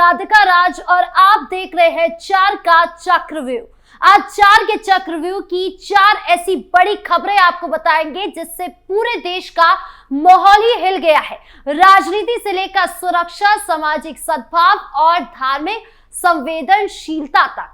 राधिका राज और आप देख रहे हैं 4 का चक्रव्यूह। आज 4 के चक्रव्यूह की 4 ऐसी बड़ी खबरें आपको बताएंगे जिससे पूरे देश का माहौल ही हिल गया है। राजनीति से लेकर सुरक्षा, सामाजिक सद्भाव और धार्मिक संवेदनशीलता तक।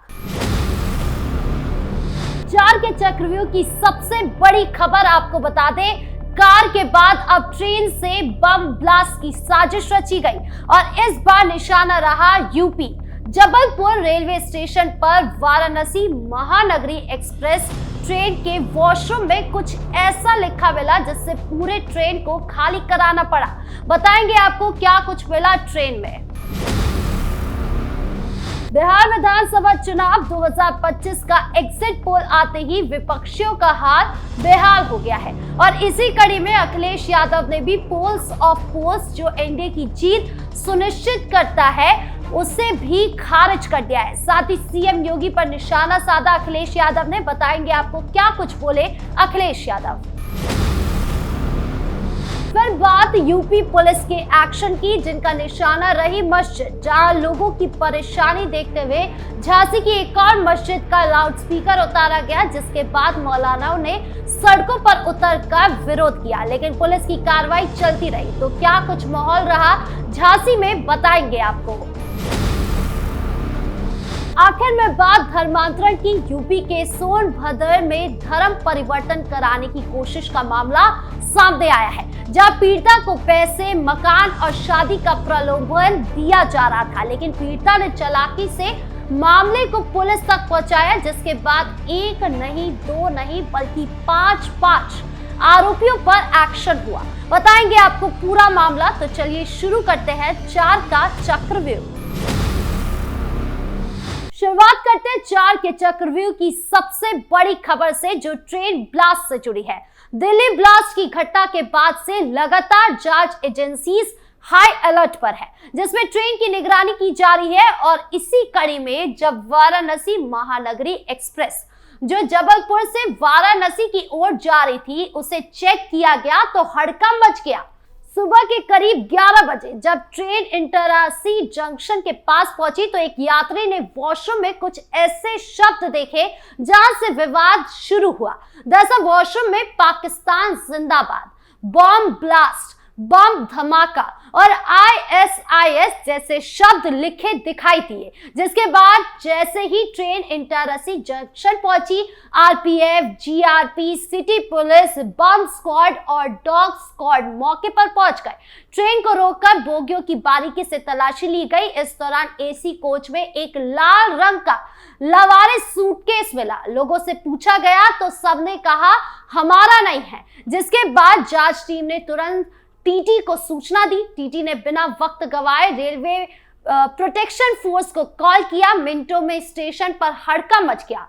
4 के चक्रव्यूह की सबसे बड़ी खबर आपको बता दें, कार के बाद अब ट्रेन से बम ब्लास्ट की साजिश रची गई और इस बार निशाना रहा यूपी। जबलपुर रेलवे स्टेशन पर वाराणसी महानगरी एक्सप्रेस ट्रेन के वॉशरूम में कुछ ऐसा लिखा मिला जिससे पूरे ट्रेन को खाली कराना पड़ा। बताएंगे आपको क्या कुछ मिला ट्रेन में। बिहार विधानसभा चुनाव 2025 का एग्जिट पोल आते ही विपक्षियों का हाल बेहाल हो गया है और इसी कड़ी में अखिलेश यादव ने भी पोल्स ऑफ पोल्स जो एनडीए की जीत सुनिश्चित करता है उसे भी खारिज कर दिया है। साथ ही सीएम योगी पर निशाना साधा अखिलेश यादव ने। बताएंगे आपको क्या कुछ बोले अखिलेश यादव। फिर बात यूपी पुलिस के एक्शन की, जिनका निशाना रही मस्जिद, जहां लोगों की परेशानी देखते हुए झांसी की एक और मस्जिद का लाउडस्पीकर उतारा गया, जिसके बाद मौलानाओं ने सड़कों पर उतरकर विरोध किया, लेकिन पुलिस की कार्रवाई चलती रही। तो क्या कुछ माहौल रहा झांसी में, बताएंगे आपको। आखिर में बात धर्मांतरण की। यूपी के सोनभद्र में धर्म परिवर्तन कराने की कोशिश का मामला सामने आया है, जहां पीड़िता को पैसे, मकान और शादी का प्रलोभन दिया जा रहा था, लेकिन पीड़िता ने चालाकी से मामले को पुलिस तक पहुंचाया, जिसके बाद एक नहीं, दो नहीं बल्कि पांच आरोपियों पर एक्शन हुआ। बताएंगे आपको पूरा मामला। तो चलिए शुरू करते हैं 4 का चक्रव्यूह। शुरुआत करते हैं 4 के चक्रव्यूह की सबसे बड़ी खबर से, जो ट्रेन ब्लास्ट से जुड़ी है। दिल्ली ब्लास्ट की घटना के बाद से लगातार जांच एजेंसीज हाई अलर्ट पर है, जिसमें ट्रेन की निगरानी की जा रही है। और इसी कड़ी में जब वाराणसी महानगरी एक्सप्रेस जो जबलपुर से वाराणसी की ओर जा रही थी, उसे चेक किया गया तो हड़कंप मच गया। सुबह के करीब 11 बजे जब ट्रेन इंटरासी जंक्शन के पास पहुंची तो एक यात्री ने वॉशरूम में कुछ ऐसे शब्द देखे जहां से विवाद शुरू हुआ। दरअसल वॉशरूम में पाकिस्तान जिंदाबाद, बॉम्ब ब्लास्ट, बम धमाका और ISIS जैसे शब्द लिखे दिखाई दिए, जिसके बाद जैसे ही ट्रेन इंटरासी जंक्शन पहुंची, RPF, GRP, सिटी पुलिस, बम स्क्वाड और डॉग स्क्वाड मौके पर पहुंच गए। ट्रेन को रोककर बोगियों की बारीकी से तलाशी ली गई। इस दौरान AC कोच में एक लाल रंग का लवारिस सूटकेस मिला। लोगों से पूछा गया तो सबने कहा हमारा नहीं है, जिसके बाद जांच टीम ने तुरंत TT को सूचना दी। TT ने बिना वक्त गवाए रेलवे प्रोटेक्शन फोर्स को कॉल किया। मिनटों में स्टेशन पर हड़कंप मच गया।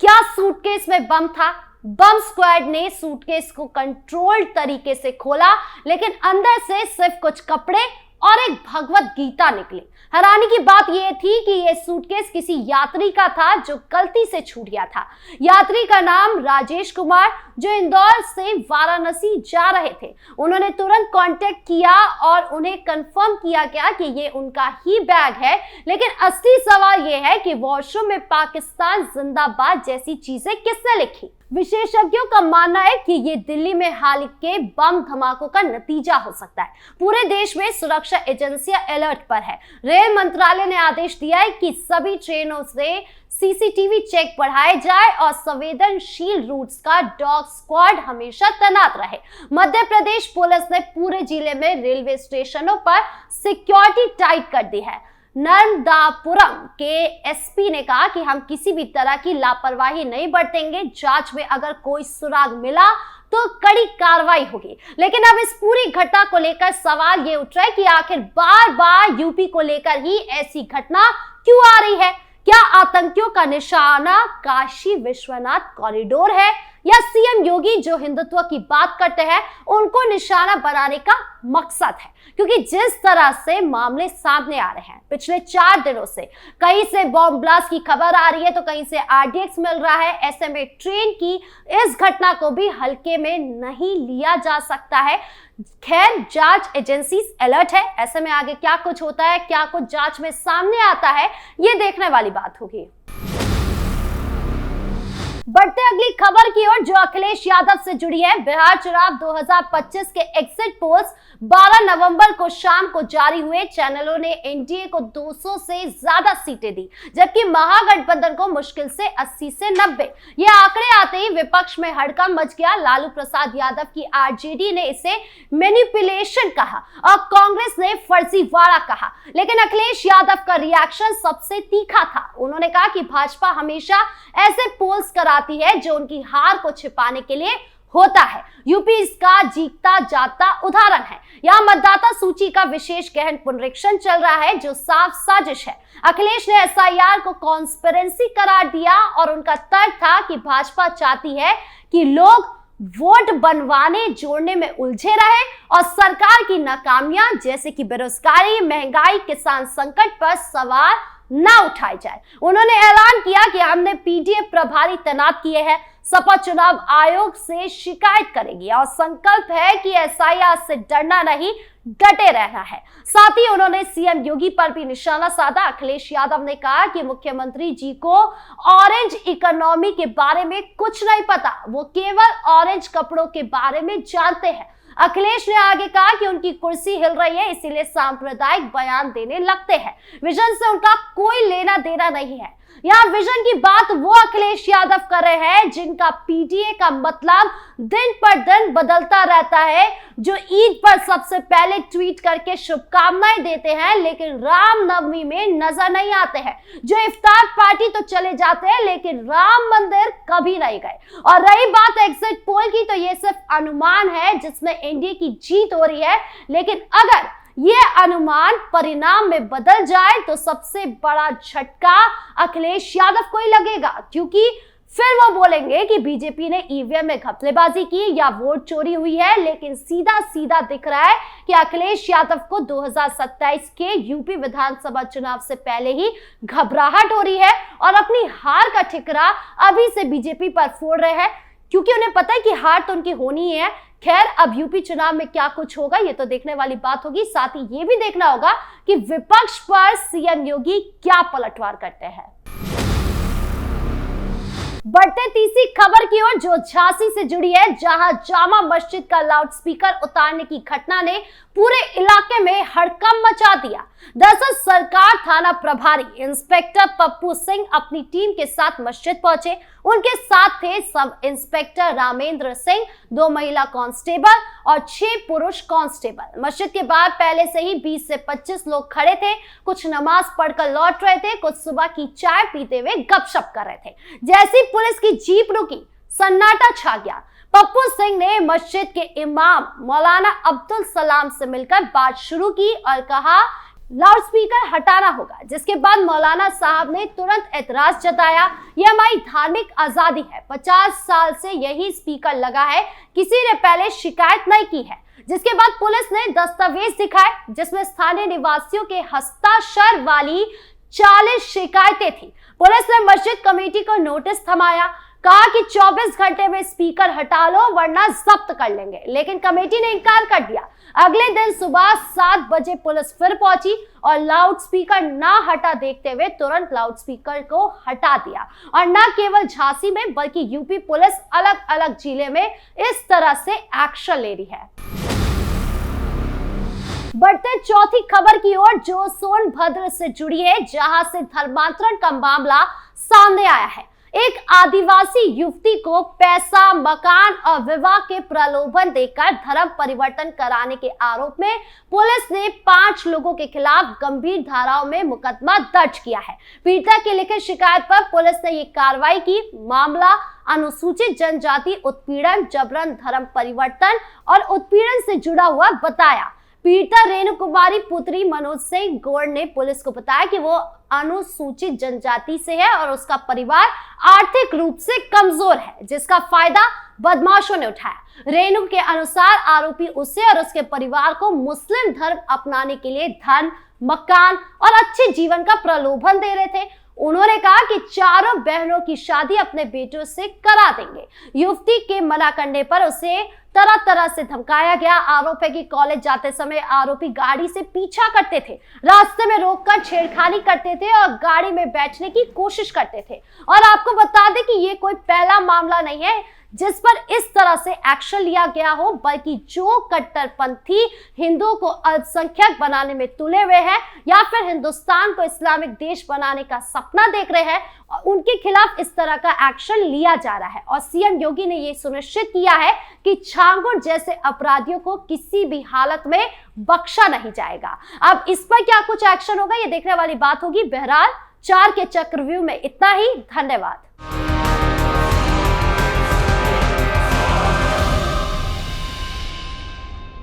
क्या सूटकेस में बम था? बम स्क्वाड ने सूटकेस को कंट्रोल्ड तरीके से खोला, लेकिन अंदर से सिर्फ कुछ कपड़े और एक भगवत गीता निकली। हैरानी की बात यह थी कि यह सूटकेस किसी यात्री का था जो गलती से छूट गया था। यात्री का नाम राजेश कुमार, जो इंदौर से वाराणसी जा रहे थे। उन्होंने तुरंत कांटेक्ट किया और उन्हें कंफर्म किया गया कि ये उनका ही बैग है। लेकिन असली सवाल यह है कि वॉशरूम में पाकिस्तान जिंदाबाद जैसी चीजें किसने लिखी? विशेषज्ञों का मानना है कि ये दिल्ली में हाल के बम धमाकों का नतीजा हो सकता है। पूरे देश में सुरक्षा एजेंसियां अलर्ट पर है। रेल मंत्रालय ने आदेश दिया है कि सभी ट्रेनों से CCTV चेक बढ़ाए जाए और संवेदनशील रूट्स का डॉग स्क्वाड हमेशा तैनात रहे। मध्य प्रदेश पुलिस ने पूरे जिले में रेलवे स्टेशनों पर सिक्योरिटी टाइट कर दी है। नर्मदापुरम के SP ने कहा कि हम किसी भी तरह की लापरवाही नहीं बरतेंगे। जांच में अगर कोई सुराग मिला तो कड़ी कार्रवाई होगी। लेकिन अब इस पूरी घटना को लेकर सवाल ये उठ रहा है कि आखिर बार बार यूपी को लेकर ही ऐसी घटना क्यों आ रही है? क्या आतंकियों का निशाना काशी विश्वनाथ कॉरिडोर है या सीएम योगी जो हिंदुत्व की बात करते हैं उनको निशाना बनाने का मकसद है? क्योंकि जिस तरह से मामले सामने आ रहे हैं पिछले 4 दिनों से, कहीं से बॉम्ब ब्लास्ट की खबर आ रही है तो कहीं से आरडीएक्स मिल रहा है, ऐसे में ट्रेन की इस घटना को भी हल्के में नहीं लिया जा सकता है। खैर, जांच एजेंसी अलर्ट है। ऐसे में आगे क्या कुछ होता है, क्या कुछ जांच में सामने आता है, ये देखने वाली बात होगी। बढ़ते अगली खबर की ओर जो अखिलेश यादव से जुड़ी है। बिहार चुनाव 2025 के एग्जिट पोल्स 12 नवंबर को शाम को जारी हुए। चैनलों ने एनडीए को 200 से ज्यादा सीटें दी, जबकि महागठबंधन को मुश्किल से 80 से 90। ये आंकड़े आते ही विपक्ष में हड़कंप मच गया। लालू प्रसाद यादव की आरजेडी ने इसे मैनिपुलेशन कहा और कांग्रेस ने फर्जीवाड़ा कहा, लेकिन अखिलेश यादव का रिएक्शन सबसे तीखा था। उन्होंने कहा कि भाजपा हमेशा ऐसे पोल्स कराती है जो उनकी हार को छिपाने के लिए होता है। यूपी इसका जीता जाता उदाहरण है। यहाँ मतदाता सूची का विशेष गहन पुनरीक्षण चल रहा है जो साफ साजिश है। अखिलेश ने एसआईआर को कॉन्स्पिरेसी करार दिया और उनका तर्क था कि भाजपा चाहती है कि लोग वोट बनवाने जोड़ने में उलझे रहे और सरकार की नाकामियां जैसे कि बेरोजगारी, महंगाई, किसान संकट पर सवाल ना उठाई जाए। उन्होंने ऐलान किया कि हमने पीडीएफ प्रभारी तैनात किए हैं, सपा चुनाव आयोग से शिकायत करेगी और संकल्प है कि एसआईआर से डरना नहीं, डटे रहना है। साथ ही उन्होंने सीएम योगी पर भी निशाना साधा। अखिलेश यादव ने कहा कि मुख्यमंत्री जी को ऑरेंज इकोनॉमी के बारे में कुछ नहीं पता, वो केवल ऑरेंज कपड़ों के बारे में जानते हैं। अखिलेश ने आगे कहा कि उनकी कुर्सी हिल रही है, इसीलिए सांप्रदायिक बयान देने लगते हैं। विजन से उनका कोई लेना देना नहीं है। यहाँ विजन की बात वो अखिलेश यादव कर रहे हैं जिनका पीडीए का मतलब दिन पर दिन बदलता रहता है, जो ईद पर सबसे पहले ट्वीट करके शुभकामनाएं देते हैं लेकिन रामनवमी में नजर नहीं आते हैं, जो इफ्तार पार्टी तो चले जाते हैं लेकिन राम मंदिर कभी नहीं गए। और रही बात एग्जिट पोल की, तो ये सिर्फ अनुमान है जिसमें एनडीए की जीत हो रही है, लेकिन अगर ये अनुमान परिणाम में बदल जाए तो सबसे बड़ा झटका अखिलेश यादव को ही लगेगा, क्योंकि फिर वो बोलेंगे कि बीजेपी ने ईवीएम में घपलेबाजी की या वोट चोरी हुई है। लेकिन सीधा सीधा दिख रहा है कि अखिलेश यादव को 2027 के यूपी विधानसभा चुनाव से पहले ही घबराहट हो रही है और अपनी हार का ठिकरा अभी से बीजेपी पर फोड़ रहे हैं, क्योंकि उन्हें पता है कि हार तो उनकी होनी ही है। खैर, अब यूपी चुनाव में क्या कुछ होगा ये तो देखने वाली बात होगी। साथ ही ये भी देखना होगा कि विपक्ष पर सीएम योगी क्या पलटवार करते हैं। बढ़ते तीसरी खबर की ओर जो झांसी से जुड़ी है, जहां जामा मस्जिद का लाउडस्पीकर उतारने की घटना ने पूरे इलाके में हड़कंप मचा दिया। दरअसल सरकार थाना प्रभारी इंस्पेक्टर पप्पू सिंह अपनी टीम के साथ मस्जिद पहुंचे। उनके साथ थे सब इंस्पेक्टर रामेंद्र सिंह, 2 महिला कांस्टेबल और 6 पुरुष कांस्टेबल। मस्जिद के बाहर पहले से ही 20 से 25 लोग खड़े थे। कुछ नमाज पढ़कर लौट रहे थे, कुछ सुबह की चाय पीते हुए गपशप कर रहे थे। जैसी पुलिस की जीप रुकी, सन्नाटा छा गया। पप्पू सिंह ने मस्जिद के इमाम मौलाना अब्दुल सलाम से मिलकर बात शुरू की और कहा लाउडस्पीकर हटाना होगा, जिसके बाद मौलाना साहब ने तुरंत एतराज जताया, यह हमारी धार्मिक आजादी है, 50 साल से यही स्पीकर लगा है, किसी ने पहले शिकायत नहीं की है। जिसके बाद पुलिस ने दस्तावेज दिखाए जिसमें स्थानीय निवासियों के हस्ताक्षर वाली 40 शिकायतें थी। पुलिस ने मस्जिद कमेटी को नोटिस थमाया, कहा कि 24 घंटे में स्पीकर हटा लो वरना जब्त कर लेंगे, लेकिन कमेटी ने इनकार कर दिया। अगले दिन सुबह 7 बजे पुलिस फिर पहुंची और लाउडस्पीकर ना हटा देखते हुए तुरंत लाउडस्पीकर को हटा दिया। और न केवल झांसी में बल्कि यूपी पुलिस अलग अलग जिले में इस तरह से एक्शन ले रही है। बढ़ते चौथी खबर की ओर जो सोनभद्र से जुड़ी है, जहां से धर्मांतरण का मामला सामने आया है। एक आदिवासी युवती को पैसा, मकान और विवाह के प्रलोभन देकर धर्म परिवर्तन कराने के आरोप में पुलिस ने 5 लोगों के खिलाफ गंभीर धाराओं में मुकदमा दर्ज किया है। पीड़िता की लिखित शिकायत पर पुलिस ने ये कार्रवाई की। मामला अनुसूचित जनजाति उत्पीड़न, जबरन धर्म परिवर्तन और उत्पीड़न से जुड़ा हुआ बताया। पीड़िता रेणु कुमारी पुत्री मनोज सिंह गौड़ ने पुलिस को बताया कि वो अनुसूचित जनजाति से है और उसका परिवार आर्थिक रूप से कमजोर है, जिसका फायदा बदमाशों ने उठाया। रेणु के अनुसार आरोपी उसे और उसके परिवार को मुस्लिम धर्म अपनाने के लिए धन, मकान और अच्छे जीवन का प्रलोभन दे रहे थे। उन्होंने कहा कि चारों बहनों की शादी अपने बेटों से करा देंगे। युवती के मना करने पर उसे तरह तरह से धमकाया गया। आरोप है कि कॉलेज जाते समय आरोपी गाड़ी से पीछा करते थे, रास्ते में रोककर छेड़खानी करते थे और गाड़ी में बैठने की कोशिश करते थे। और आपको बता दें कि ये कोई पहला मामला नहीं है जिस पर इस तरह से एक्शन लिया गया हो, बल्कि जो कट्टरपंथी हिंदुओं को अल्पसंख्यक बनाने में तुले हुए हैं या फिर हिंदुस्तान को इस्लामिक देश बनाने का सपना देख रहे हैं, उनके खिलाफ इस तरह का एक्शन लिया जा रहा है। और सीएम योगी ने यह सुनिश्चित किया है कि छांगुर जैसे अपराधियों को किसी भी हालत में बख्शा नहीं जाएगा। अब इस पर क्या कुछ एक्शन होगा, ये देखने वाली बात होगी। बहरहाल 4 के चक्रव्यूह में इतना ही। धन्यवाद।